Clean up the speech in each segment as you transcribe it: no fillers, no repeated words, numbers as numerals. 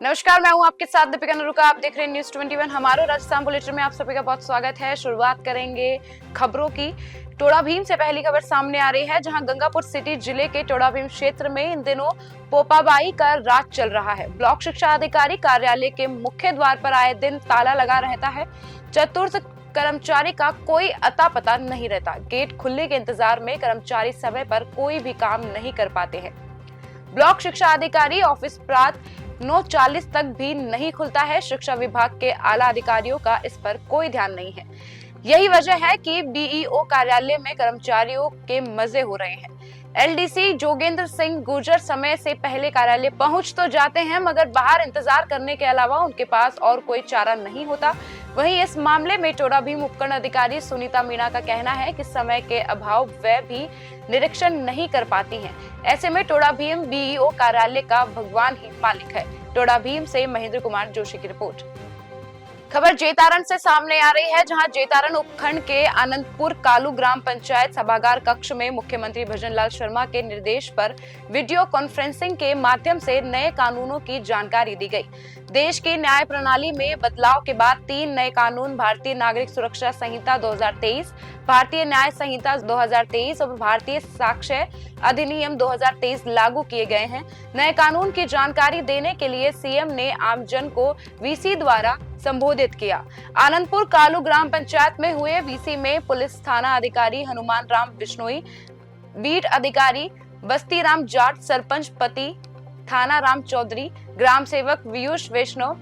नमस्कार, मैं हूं आपके साथ दीपिका नरुका। आप देख रहे हैं न्यूज 21 हमारो राजस्थान बुलेटिन में आप सभी का बहुत स्वागत है। शुरुआत करेंगे खबरों की। टोडा भीम से पहली खबर सामने आ रही है, जहां गंगापुर सिटी जिले के टोडा भीम क्षेत्र में इन दिनों पोपाबाई का राज चल रहा है। ब्लॉक शिक्षा अधिकारी कार्यालय के मुख्य द्वार पर आए दिन ताला लगा रहता है। चतुर्थ कर्मचारी का कोई अता पता नहीं रहता। गेट खुलने के इंतजार में कर्मचारी समय पर कोई भी काम नहीं कर पाते हैं। ब्लॉक शिक्षा अधिकारी ऑफिस प्रात 9:40 तक भी नहीं खुलता है। शिक्षा विभाग के आला अधिकारियों का इस पर कोई ध्यान नहीं है। यही वजह है कि बीईओ कार्यालय में कर्मचारियों के मजे हो रहे हैं। एलडीसी जोगेंद्र सिंह गुर्जर समय से पहले कार्यालय पहुंच तो जाते हैं, मगर बाहर इंतजार करने के अलावा उनके पास और कोई चारा नहीं होता। वहीं इस मामले में टोडा भीम उपखंड अधिकारी सुनीता मीणा का कहना है कि समय के अभाव वह भी निरीक्षण नहीं कर पाती हैं। ऐसे में टोडा भीम बीईओ कार्यालय का भगवान ही मालिक है। टोडा भीम से महेंद्र कुमार जोशी की रिपोर्ट। खबर जेतारण से सामने आ रही है, जहां जेतारण उपखंड के आनंदपुर कालू ग्राम पंचायत सभागार कक्ष में मुख्यमंत्री भजनलाल शर्मा के निर्देश पर वीडियो कॉन्फ्रेंसिंग के माध्यम से नए कानूनों की जानकारी दी गई। देश की न्याय प्रणाली में बदलाव के बाद 3 नए कानून भारतीय नागरिक सुरक्षा संहिता 2023, भारतीय न्याय संहिता 2023 और भारतीय साक्ष्य अधिनियम 2023 लागू किए गए हैं। नए कानून की जानकारी देने के लिए सीएम ने आमजन को वीसी द्वारा संबोधित किया। आनंदपुर कालू ग्राम पंचायत में हुए वीसी में पुलिस थाना अधिकारी हनुमान राम बिश्नोई, बीट अधिकारी बस्ती राम जाट, सरपंच पति थाना राम चौधरी, ग्राम सेवक पीयूष वैष्णव,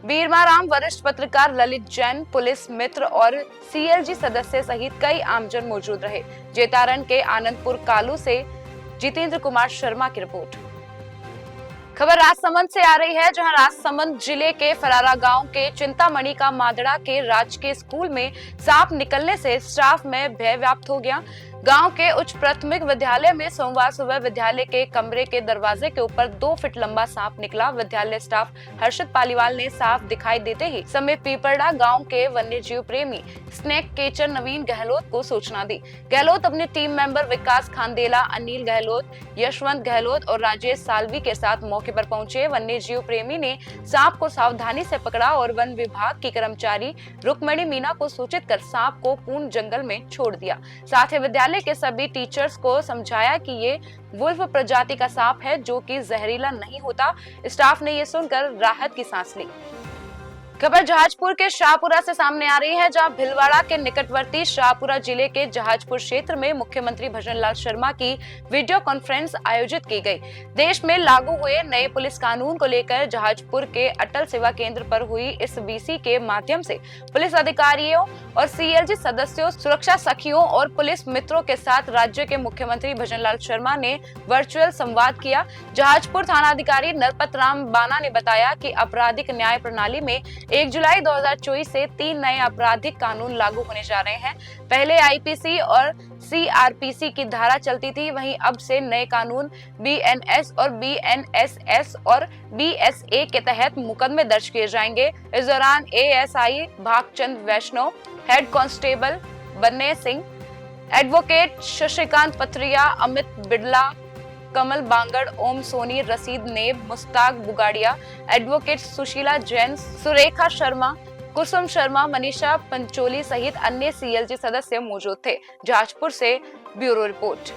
बीरमा राम, वरिष्ठ पत्रकार ललित जैन, पुलिस मित्र और सीएलजी सदस्य सहित कई आमजन मौजूद रहे। जेतारण के आनंदपुर कालू से जितेंद्र कुमार शर्मा की रिपोर्ट। खबर राजसमंद से आ रही है, जहां राजसमंद जिले के फरारा गांव के चिंतामणि का मादड़ा के राजकीय स्कूल में सांप निकलने से स्टाफ में भय व्याप्त हो गया। गांव के उच्च प्राथमिक विद्यालय में सोमवार सुबह विद्यालय के कमरे के दरवाजे के ऊपर 2 फीट लंबा सांप निकला। विद्यालय स्टाफ हर्षित पालीवाल ने सांप दिखाई देते ही समय पीपरडा गांव के वन्यजीव प्रेमी स्नेक केचर नवीन गहलोत को सूचना दी। गहलोत अपने टीम मेंबर विकास खानदेला, अनिल गहलोत, यशवंत गहलोत और राजेश सालवी के साथ मौके पर पहुंचे। वन्यजीव प्रेमी ने सांप को सावधानी से पकड़ा और वन विभाग की कर्मचारी रुक्मणी मीना को सूचित कर सांप को पूर्ण जंगल में छोड़ दिया। साथ ही विद्यालय के सभी टीचर्स को समझाया कि ये वुल्फ प्रजाति का सांप है, जो कि जहरीला नहीं होता। स्टाफ ने ये सुनकर राहत की सांस ली। खबर जहाजपुर के शाहपुरा से सामने आ रही है, जहां भिलवाड़ा के निकटवर्ती शाहपुरा जिले के जहाजपुर क्षेत्र में मुख्यमंत्री भजनलाल शर्मा की वीडियो कॉन्फ्रेंस आयोजित की गई। देश में लागू हुए नए पुलिस कानून को लेकर जहाजपुर के अटल सेवा केंद्र पर हुई इस वीसी के माध्यम से पुलिस अधिकारियों और सीएलजी सदस्यों, सुरक्षा सखियों और पुलिस मित्रों के साथ राज्य के मुख्यमंत्री भजनलाल शर्मा ने वर्चुअल संवाद किया। जहाजपुर थानाधिकारी नरपत राम बाना ने बताया कि आपराधिक न्याय प्रणाली में 1 जुलाई 2024 से 3 नए आपराधिक कानून लागू होने जा रहे हैं। पहले आईपीसी और सीआरपीसी की धारा चलती थी, वहीं अब से नए कानून बीएनएस और बीएनएसएस और बीएसए के तहत मुकदमे दर्ज किए जाएंगे। इस दौरान एएसआई भागचंद वैष्णव, हेड कांस्टेबल बन्ने सिंह, एडवोकेट शशिकांत पथरिया, अमित बिड़ला, कमल बांगड़, ओम सोनी, रसीद नेब, मुस्ताक बुगाड़िया, एडवोकेट सुशीला जैन, सुरेखा शर्मा, कुसुम शर्मा, मनीषा पंचोली सहित अन्य सीएलजी सदस्य मौजूद थे। जहाजपुर से ब्यूरो रिपोर्ट।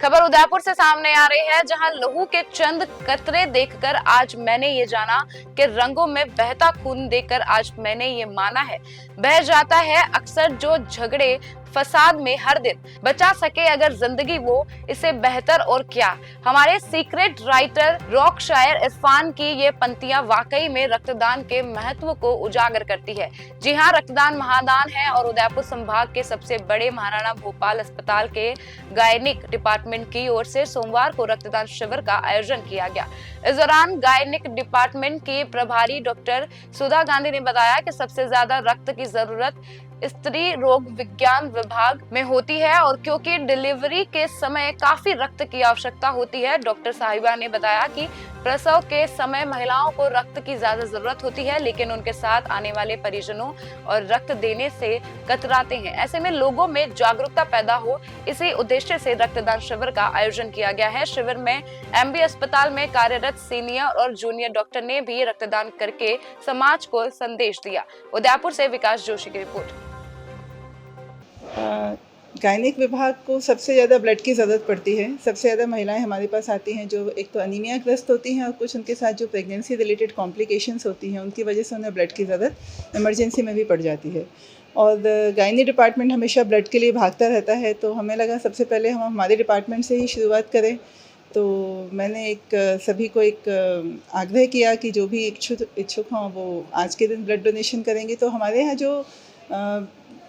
खबर उदयपुर से सामने आ रही है, जहां लहू के चंद कतरे देखकर आज मैंने ये जाना कि रंगों में बहता खून देखकर आज मैंने ये माना है। बह जाता है अक्सर जो झगड़े फसाद में हर दिन, बचा सके अगर जिंदगी वो इससे बेहतर और क्या। हमारे सीक्रेट राइटर रॉक शायर इरफान की ये पंक्तियां वाकई में रक्तदान के महत्व को उजागर करती है। जी हाँ, रक्तदान महादान है और उदयपुर संभाग के सबसे बड़े महाराणा भोपाल अस्पताल के गायनिक डिपार्टमेंट की ओर से सोमवार को रक्तदान शिविर का आयोजन किया गया। इस दौरान गायनिक डिपार्टमेंट की प्रभारी डॉक्टर सुधा गांधी ने बताया कि सबसे ज्यादा रक्त की जरूरत स्त्री रोग विज्ञान विभाग में होती है और क्योंकि डिलीवरी के समय काफी रक्त की आवश्यकता होती है, डॉक्टर साहिबा ने बताया कि प्रसव के समय महिलाओं को रक्त की ज्यादा जरूरत होती है, लेकिन उनके साथ आने वाले परिजनों और रक्त देने से कतराते हैं। ऐसे में लोगों में जागरूकता पैदा हो, इसी उद्देश्य से रक्तदान शिविर का आयोजन किया गया है। शिविर में एमबी अस्पताल में कार्यरत सीनियर और जूनियर डॉक्टर ने भी रक्तदान करके समाज को संदेश दिया। उदयपुर से विकास जोशी की रिपोर्ट। गायनिक विभाग को सबसे ज़्यादा ब्लड की ज़रूरत पड़ती है। सबसे ज़्यादा महिलाएं हमारे पास आती हैं जो एक तो अनीमिया ग्रस्त होती हैं और कुछ उनके साथ जो प्रेगनेंसी रिलेटेड कॉम्प्लिकेशंस होती हैं, उनकी वजह से उन्हें ब्लड की ज़रूरत इमरजेंसी में भी पड़ जाती है। और गायनी डिपार्टमेंट हमेशा ब्लड के लिए भागता रहता है, तो हमें लगा सबसे पहले हम हमारे डिपार्टमेंट से ही शुरुआत करें। तो मैंने सभी को आग्रह किया कि जो भी इच्छुक हों वो आज के दिन ब्लड डोनेशन करेंगे। तो हमारे यहाँ जो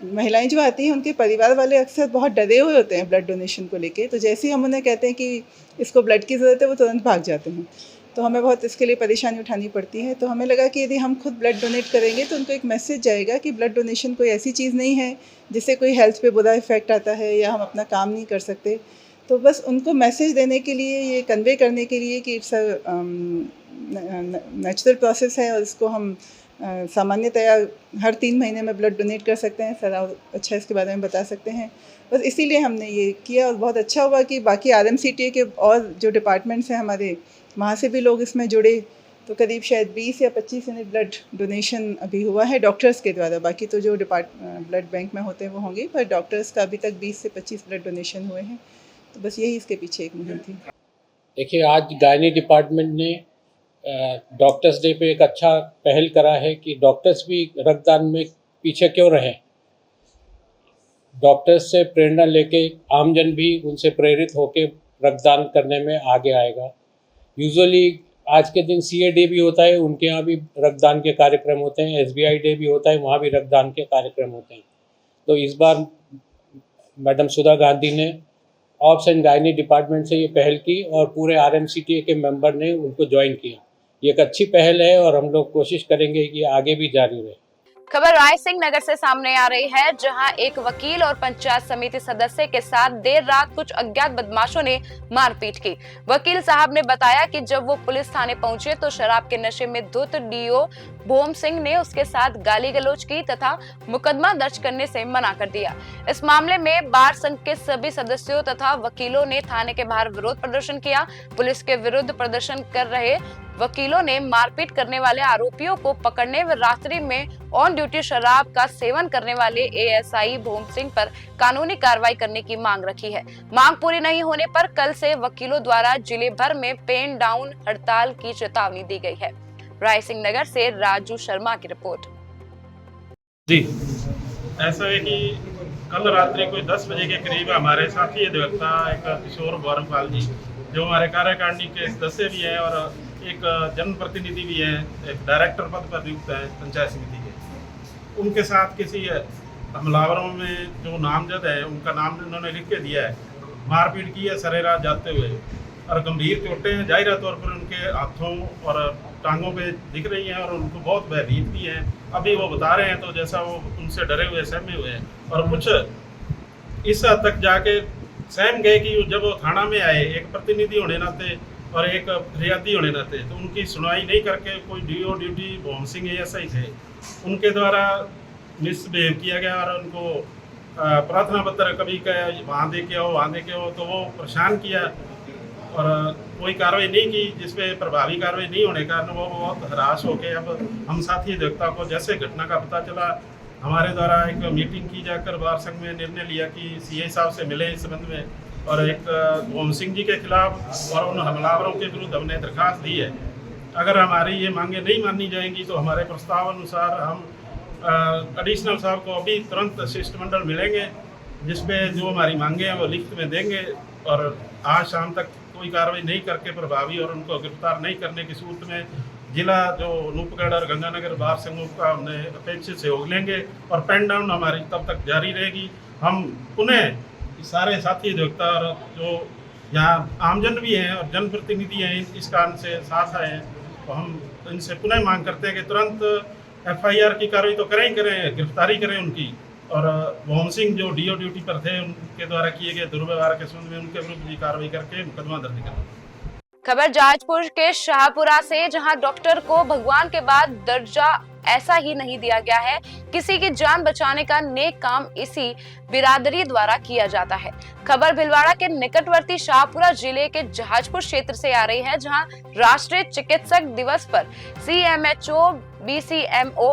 महिलाएं जो आती हैं उनके परिवार वाले अक्सर बहुत डरे हुए होते हैं ब्लड डोनेशन को लेके। तो जैसे ही हम उन्हें कहते हैं कि इसको ब्लड की ज़रूरत है, वो तुरंत भाग जाते हैं। तो हमें बहुत इसके लिए परेशानी उठानी पड़ती है। तो हमें लगा कि यदि हम खुद ब्लड डोनेट करेंगे तो उनको एक मैसेज जाएगा कि ब्लड डोनेशन कोई ऐसी चीज़ नहीं है जिससे कोई हेल्थ पे बुरा इफ़ेक्ट आता है या हम अपना काम नहीं कर सकते। तो बस उनको मैसेज देने के लिए, ये कन्वे करने के लिए कि इट्स अ नेचुरल प्रोसेस है और इसको हम सामान्यतया हर 3 महीने में ब्लड डोनेट कर सकते हैं। सर और अच्छा इसके बारे में बता सकते हैं। बस इसीलिए हमने ये किया और बहुत अच्छा हुआ कि बाकी RMCTA के और जो डिपार्टमेंट्स हैं हमारे, वहाँ से भी लोग इसमें जुड़े। तो करीब शायद 20 या 25 यूनिट ब्लड डोनेशन अभी हुआ है डॉक्टर्स के द्वारा। बाकी तो जो ब्लड बैंक में होते हैं वो होंगे, पर डॉक्टर्स का अभी तक 20 से 25 ब्लड डोनेशन हुए हैं। तो बस यही इसके पीछे एक मुहिम थी। देखिए, आज गायनी डिपार्टमेंट ने डॉक्टर्स डे पे एक अच्छा पहल करा है कि डॉक्टर्स भी रक्तदान में पीछे क्यों रहें। डॉक्टर्स से प्रेरणा लेके आमजन भी उनसे प्रेरित होकर रक्तदान करने में आगे आएगा। यूजुअली आज के दिन CA डे भी होता है, उनके यहाँ भी रक्तदान के कार्यक्रम होते हैं। SBI डे भी होता है, वहाँ भी रक्तदान के कार्यक्रम होते हैं। तो इस बार मैडम सुधा गांधी ने ऑप्स एंड गायनी डिपार्टमेंट से ये पहल की और पूरे RMCTA के मेंबर ने उनको ज्वाइन किया। ये एक अच्छी पहल है और हम लोग कोशिश करेंगे कि आगे भी जारी रहे। खबर राय सिंह नगर से सामने आ रही है, जहां एक वकील और पंचायत समिति सदस्य के साथ देर रात कुछ अज्ञात बदमाशों ने मारपीट की। वकील साहब ने बताया कि जब वो पुलिस थाने पहुंचे तो शराब के नशे में धुत DO भोम सिंह ने उसके साथ गाली गलौज की तथा मुकदमा दर्ज करने से मना कर दिया। इस मामले में बार संघ के सभी सदस्यों तथा वकीलों ने थाने के बाहर विरोध प्रदर्शन किया। पुलिस के विरुद्ध प्रदर्शन कर रहे वकीलों ने मारपीट करने वाले आरोपियों को पकड़ने व रात्रि में ऑन ड्यूटी शराब का सेवन करने वाले ASI भोम सिंह पर कानूनी कार्रवाई करने की मांग रखी है। मांग पूरी नहीं होने पर कल से वकीलों द्वारा जिले भर में पेन डाउन हड़ताल की चेतावनी दी गई है। राय सिंह नगर से राजू शर्मा की रिपोर्ट। जी, ऐसा है कि कल रात्रि कोई 10 बजे के करीब हमारे साथी अधिवक्ता एक किशोर गौरवपाल जी, जो हमारे कार्यकारिणी के सदस्य भी हैं और एक जनप्रतिनिधि भी हैं, एक डायरेक्टर पद पर नियुक्त है पंचायत समिति के, उनके साथ किसी हमलावरों में जो नामजद है उनका नाम उन्होंने लिख के दिया है, मारपीट की है सरेरात जाते हुए और गंभीर चोटें जाहिर तौर पर उनके हाथों और टांगों पे दिख रही हैं और उनको बहुत भयभीत भी हैं। अभी वो बता रहे हैं तो जैसा वो उनसे डरे हुए सहमे हुए हैं और कुछ इस हद तक जाके सहम गए कि जब वो थाना में आए एक प्रतिनिधि होने नाते और एक फरियादी होने नाते, तो उनकी सुनवाई नहीं करके कोई DO duty Bhom Singh ASI थे, उनके द्वारा मिसबिहेव किया गया और उनको प्रार्थना पत्र कभी वहाँ दे के आओ वहाँ दे के आओ, तो वो परेशान किया और कोई कार्रवाई नहीं की, जिसपे प्रभावी कार्रवाई नहीं होने के कारण वो बहुत हराश होके अब हम साथी अधिवक्ता को जैसे घटना का पता चला, हमारे द्वारा एक मीटिंग की जाकर बार संघ में निर्णय लिया कि CA साहब से मिले इस संबंध में और एक भोम सिंह जी के खिलाफ और उन हमलावरों के विरुद्ध हमने दरखास्त दी है। अगर हमारी ये मांगे नहीं मानी जाएंगी तो हमारे प्रस्ताव अनुसार हम एडिशनल साहब को अभी तुरंत शिष्टमंडल मिलेंगे, जिसपे जो हमारी मांगे हैं वो लिखित में देंगे और आज शाम तक कोई कार्रवाई नहीं करके प्रभावी और उनको गिरफ्तार नहीं करने की सूरत में जिला जो अनूपगढ़ और गंगानगर बार संघों का हमने अपेक्षित सहयोग लेंगे और पेन डाउन हमारी तब तक जारी रहेगी। हम पुनः सारे साथी अधिवक्ता और जो यहाँ आमजन भी हैं और जनप्रतिनिधि हैं इस कारण से साथ आए हैं, तो हम इनसे पुनः मांग करते हैं कि तुरंत FIR की कार्रवाई तो करें ही करें, गिरफ्तारी करें उनकी और मोहन सिंह जो डीओ ड्यूटी पर थे उनके द्वारा किए गए दुर्व्यवहार के संबंध में उनके विरुद्ध भी कार्रवाई करके मुकदमा दर्ज करा। खबर जहाजपुर के शाहपुरा से, जहां डॉक्टर को भगवान के बाद दर्जा ऐसा ही नहीं दिया गया है। किसी की जान बचाने का नेक काम इसी बिरादरी द्वारा किया जाता है। खबर भीलवाड़ा के निकटवर्ती शाहपुरा जिले के जहाजपुर क्षेत्र से आ रही है, जहां राष्ट्रीय चिकित्सक दिवस पर CMHO, BCMO,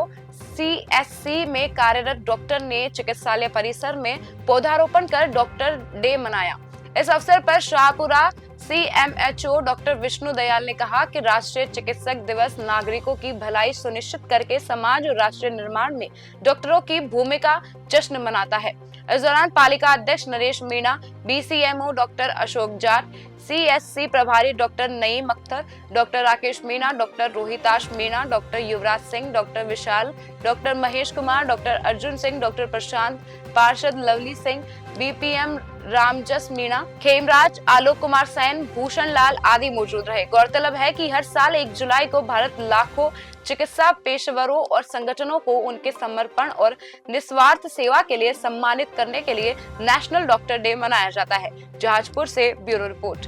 CSC में कार्यरत डॉक्टर ने चिकित्सालय परिसर में पौधारोपण कर डॉक्टर डे मनाया। इस अवसर पर शाहपुरा CMHO डॉक्टर विष्णु दयाल ने कहा कि राष्ट्रीय चिकित्सक दिवस नागरिकों की भलाई सुनिश्चित करके समाज और राष्ट्र निर्माण में डॉक्टरों की भूमिका जश्न मनाता है। इस दौरान पालिका अध्यक्ष Naresh Meena, BCMO doctor Ashok Jat, CSC प्रभारी doctor Naeem Akhtar, doctor Rakesh Meena, doctor Rohitash Meena, doctor Yuvraj Singh, doctor Vishal, doctor Mahesh Kumar, doctor Arjun Singh, doctor Prashant, पार्षद लवली सिंह, BPM रामजस मीणा, खेमराज, आलोक कुमार सैन, भूषण लाल आदि मौजूद रहे। गौरतलब है कि हर साल 1 जुलाई को भारत लाखों चिकित्सा पेशेवरों और संगठनों को उनके समर्पण और निस्वार्थ सेवा के लिए सम्मानित करने के लिए नेशनल डॉक्टर डे मनाया जाता है। जहाजपुर से ब्यूरो रिपोर्ट।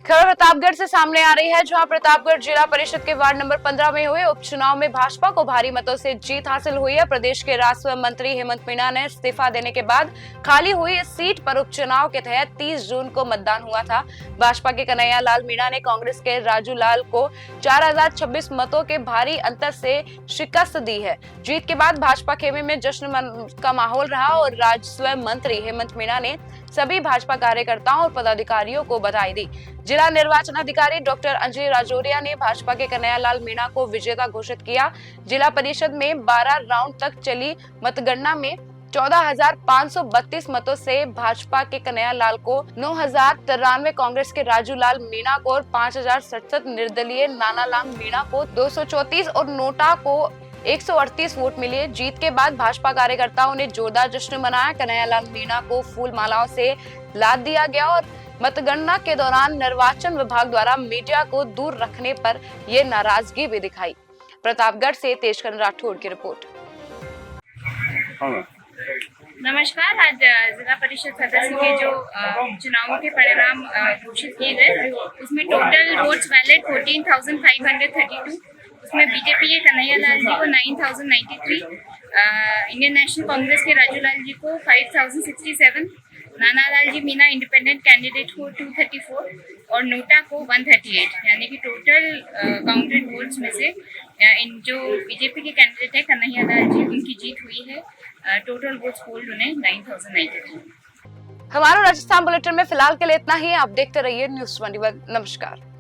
खबर प्रतापगढ़ से सामने आ रही है, जहां प्रतापगढ़ जिला परिषद के वार्ड नंबर 15 में हुए उपचुनाव में भाजपा को भारी मतों से जीत हासिल हुई है। प्रदेश के राजस्व मंत्री हेमंत मीणा ने इस्तीफा देने के बाद खाली हुई इस सीट पर उपचुनाव के तहत 30 जून को मतदान हुआ था। भाजपा के कन्हैया लाल मीणा ने कांग्रेस के राजू लाल को 4026 मतों के भारी अंतर से शिकस्त दी है। जीत के बाद भाजपा खेमे में जश्न का माहौल रहा और राजस्व मंत्री हेमंत मीणा ने सभी भाजपा कार्यकर्ताओं और पदाधिकारियों को बधाई दी। जिला निर्वाचन अधिकारी डॉक्टर अंजलि राजौरिया ने भाजपा के कन्हैया लाल मीणा को विजेता घोषित किया। जिला परिषद में 12 राउंड तक चली मतगणना में 14,532 मतों से भाजपा के कन्हैया लाल को 9,093, कांग्रेस के राजू लाल मीणा को 5,067, निर्दलीय नानालाल मीणा को 234 और नोटा को 138 वोट मिले। जीत के बाद भाजपा कार्यकर्ताओं ने जोरदार जश्न मनाया। कन्हैया लाल मीणा को फूल मालाओं से लाद दिया गया और मतगणना के दौरान निर्वाचन विभाग द्वारा मीडिया को दूर रखने पर यह नाराजगी भी दिखाई। प्रतापगढ़ से तेजकन राठौड़ की रिपोर्ट। नमस्कार। आज जिला परिषद सदस्य के जो चुनावों के परिणाम घोषित किए गए, उसमें टोटल वोट्स वैलिड 14,532। उसमें बीजेपी के कन्हैया लाल जी को 9,093, इंडियन नेशनल कांग्रेस के राजू लाल जी को 5,067, नाना लाल जी मीणा इंडिपेंडेंट कैंडिडेट को 234 और नोटा को 138, यानी कि टोटल काउंटेड वोट्स में से इन जो बीजेपी के कैंडिडेट है कन्हैया लाल जी, उनकी जीत हुई है। टोटल वोट्स पोल्ड उन्हें 9,093। हमारा राजस्थान बुलेटिन में फिलहाल के लिए इतना ही। आप देखते रहिए न्यूज़ 21। नमस्कार।